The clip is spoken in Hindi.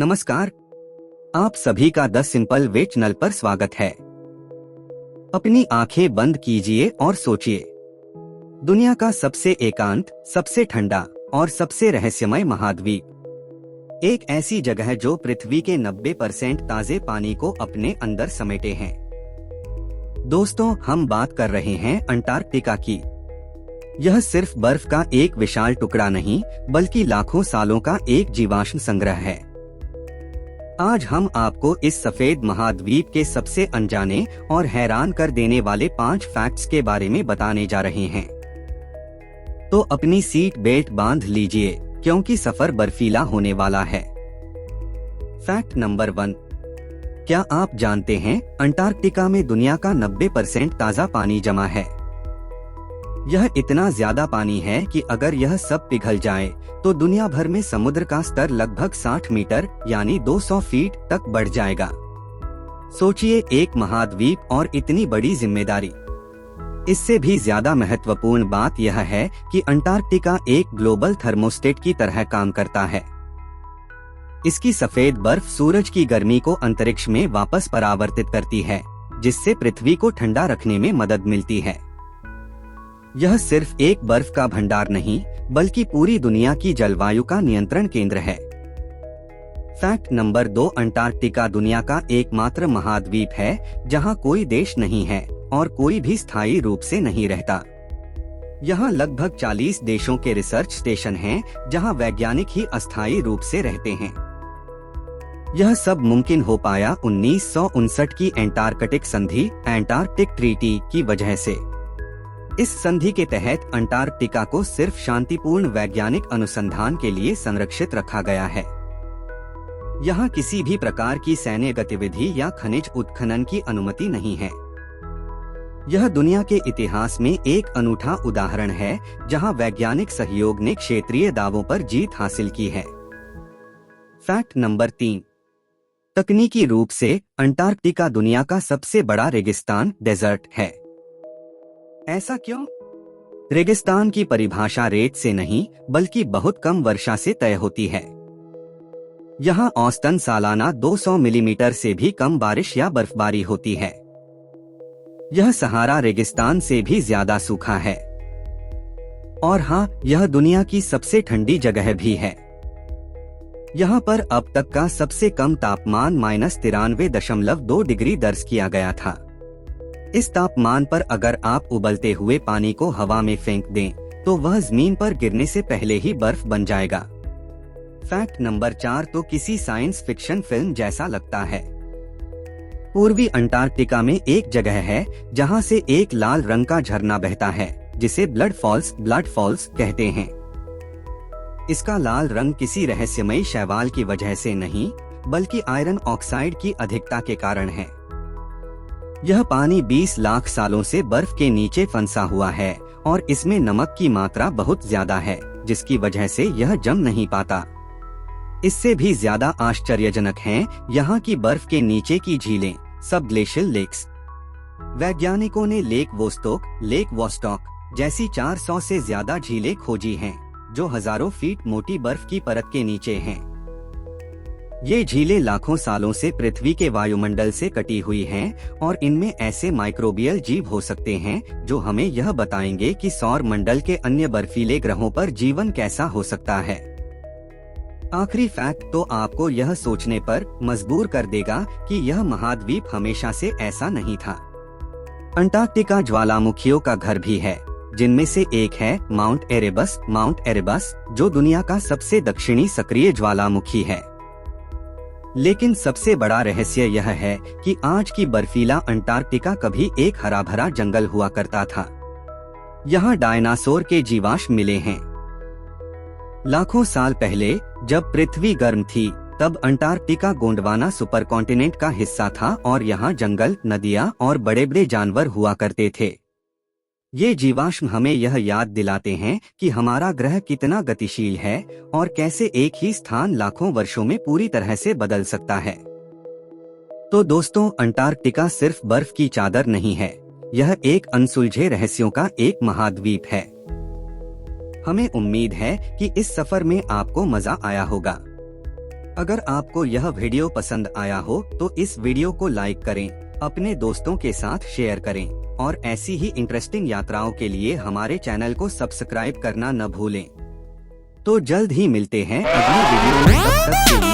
नमस्कार। आप सभी का द सिंपल वे चैनल पर स्वागत है। अपनी आंखें बंद कीजिए और सोचिए, दुनिया का सबसे एकांत, सबसे ठंडा और सबसे रहस्यमय महाद्वीप, एक ऐसी जगह जो पृथ्वी के 90% ताजे पानी को अपने अंदर समेटे हैं। दोस्तों, हम बात कर रहे हैं अंटार्कटिका की। यह सिर्फ बर्फ का एक विशाल टुकड़ा नहीं, बल्कि लाखों सालों का एक जीवाश्म संग्रह है। आज हम आपको इस सफेद महाद्वीप के सबसे अनजाने और हैरान कर देने वाले 5 फैक्ट्स के बारे में बताने जा रहे हैं। तो अपनी सीट बेल्ट बांध लीजिए, क्योंकि सफर बर्फीला होने वाला है। Fact number 1। क्या आप जानते हैं, अंटार्कटिका में दुनिया का 90% ताजा पानी जमा है। यह इतना ज्यादा पानी है कि अगर यह सब पिघल जाए तो दुनिया भर में समुद्र का स्तर लगभग 60 मीटर यानी 200 फीट तक बढ़ जाएगा। सोचिए, एक महाद्वीप और इतनी बड़ी जिम्मेदारी। इससे भी ज्यादा महत्वपूर्ण बात यह है कि अंटार्कटिका एक ग्लोबल थर्मोस्टेट की तरह काम करता है। इसकी सफेद बर्फ सूरज की गर्मी को अंतरिक्ष में वापस परावर्तित करती है, जिससे पृथ्वी को ठंडा रखने में मदद मिलती है। यह सिर्फ एक बर्फ का भंडार नहीं, बल्कि पूरी दुनिया की जलवायु का नियंत्रण केंद्र है। Fact number 2। अंटार्कटिका दुनिया का एकमात्र महाद्वीप है जहां कोई देश नहीं है और कोई भी स्थायी रूप से नहीं रहता। यहां लगभग 40 देशों के रिसर्च स्टेशन हैं, जहां वैज्ञानिक ही अस्थायी रूप से रहते हैं। यह सब मुमकिन हो पाया 1959 की एंटार्कटिक संधि, एंटार्कटिक ट्रीटी की वजह से। इस संधि के तहत अंटार्कटिका को सिर्फ शांतिपूर्ण वैज्ञानिक अनुसंधान के लिए संरक्षित रखा गया है। यहाँ किसी भी प्रकार की सैन्य गतिविधि या खनिज उत्खनन की अनुमति नहीं है। यह दुनिया के इतिहास में एक अनूठा उदाहरण है जहाँ वैज्ञानिक सहयोग ने क्षेत्रीय दावों पर जीत हासिल की है। Fact number 3। तकनीकी रूप से अंटार्कटिका दुनिया का सबसे बड़ा रेगिस्तान, डेजर्ट है। ऐसा क्यों? रेगिस्तान की परिभाषा रेत से नहीं, बल्कि बहुत कम वर्षा से तय होती है। यहाँ औसतन सालाना 200 मिलीमीटर से भी कम बारिश या बर्फबारी होती है। यह सहारा रेगिस्तान से भी ज्यादा सूखा है। और हाँ, यह दुनिया की सबसे ठंडी जगह भी है। यहाँ पर अब तक का सबसे कम तापमान -93.2 डिग्री दर्ज किया गया था। इस तापमान पर अगर आप उबलते हुए पानी को हवा में फेंक दें, तो वह जमीन पर गिरने से पहले ही बर्फ बन जाएगा। फैक्ट नंबर 4 तो किसी साइंस फिक्शन फिल्म जैसा लगता है। पूर्वी अंटार्कटिका में एक जगह है जहां से एक लाल रंग का झरना बहता है, जिसे ब्लड फॉल्स कहते हैं। इसका लाल रंग किसी रहस्यमयी शैवाल की वजह से नहीं, बल्कि आयरन ऑक्साइड की अधिकता के कारण है। यह पानी 20 लाख सालों से बर्फ के नीचे फंसा हुआ है और इसमें नमक की मात्रा बहुत ज्यादा है, जिसकी वजह से यह जम नहीं पाता। इससे भी ज्यादा आश्चर्यजनक हैं यहाँ की बर्फ के नीचे की झीलें, सब ग्लेशियल लेक्स। वैज्ञानिकों ने लेक वोस्टॉक जैसी 400 से ज्यादा झीलें खोजी हैं, जो हजारों फीट मोटी बर्फ की परत के नीचे हैं। ये झीलें लाखों सालों से पृथ्वी के वायुमंडल से कटी हुई हैं और इनमें ऐसे माइक्रोबियल जीव हो सकते हैं जो हमें यह बताएंगे कि सौर मंडल के अन्य बर्फीले ग्रहों पर जीवन कैसा हो सकता है। आखिरी फैक्ट तो आपको यह सोचने पर मजबूर कर देगा कि यह महाद्वीप हमेशा से ऐसा नहीं था। अंटार्कटिका ज्वालामुखियों का घर भी है, जिनमें से एक है माउंट एरेबस, जो दुनिया का सबसे दक्षिणी सक्रिय ज्वालामुखी है। लेकिन सबसे बड़ा रहस्य यह है कि आज की बर्फीला अंटार्कटिका कभी एक हरा भरा जंगल हुआ करता था। यहाँ डायनासोर के जीवाश्म मिले हैं। लाखों साल पहले जब पृथ्वी गर्म थी, तब अंटार्कटिका गोंडवाना सुपरकॉन्टिनेंट का हिस्सा था और यहाँ जंगल, नदियाँ और बड़े बड़े जानवर हुआ करते थे। ये जीवाश्म हमें यह याद दिलाते हैं कि हमारा ग्रह कितना गतिशील है और कैसे एक ही स्थान लाखों वर्षों में पूरी तरह से बदल सकता है। तो दोस्तों, अंटार्कटिका सिर्फ बर्फ की चादर नहीं है, यह एक अनसुलझे रहस्यों का एक महाद्वीप है। हमें उम्मीद है कि इस सफर में आपको मजा आया होगा। अगर आपको यह वीडियो पसंद आया हो तो इस वीडियो को लाइक करें, अपने दोस्तों के साथ शेयर करें और ऐसी ही इंटरेस्टिंग यात्राओं के लिए हमारे चैनल को सब्सक्राइब करना न भूलें। तो जल्द ही मिलते हैं अगली वीडियो में, तब तक के लिए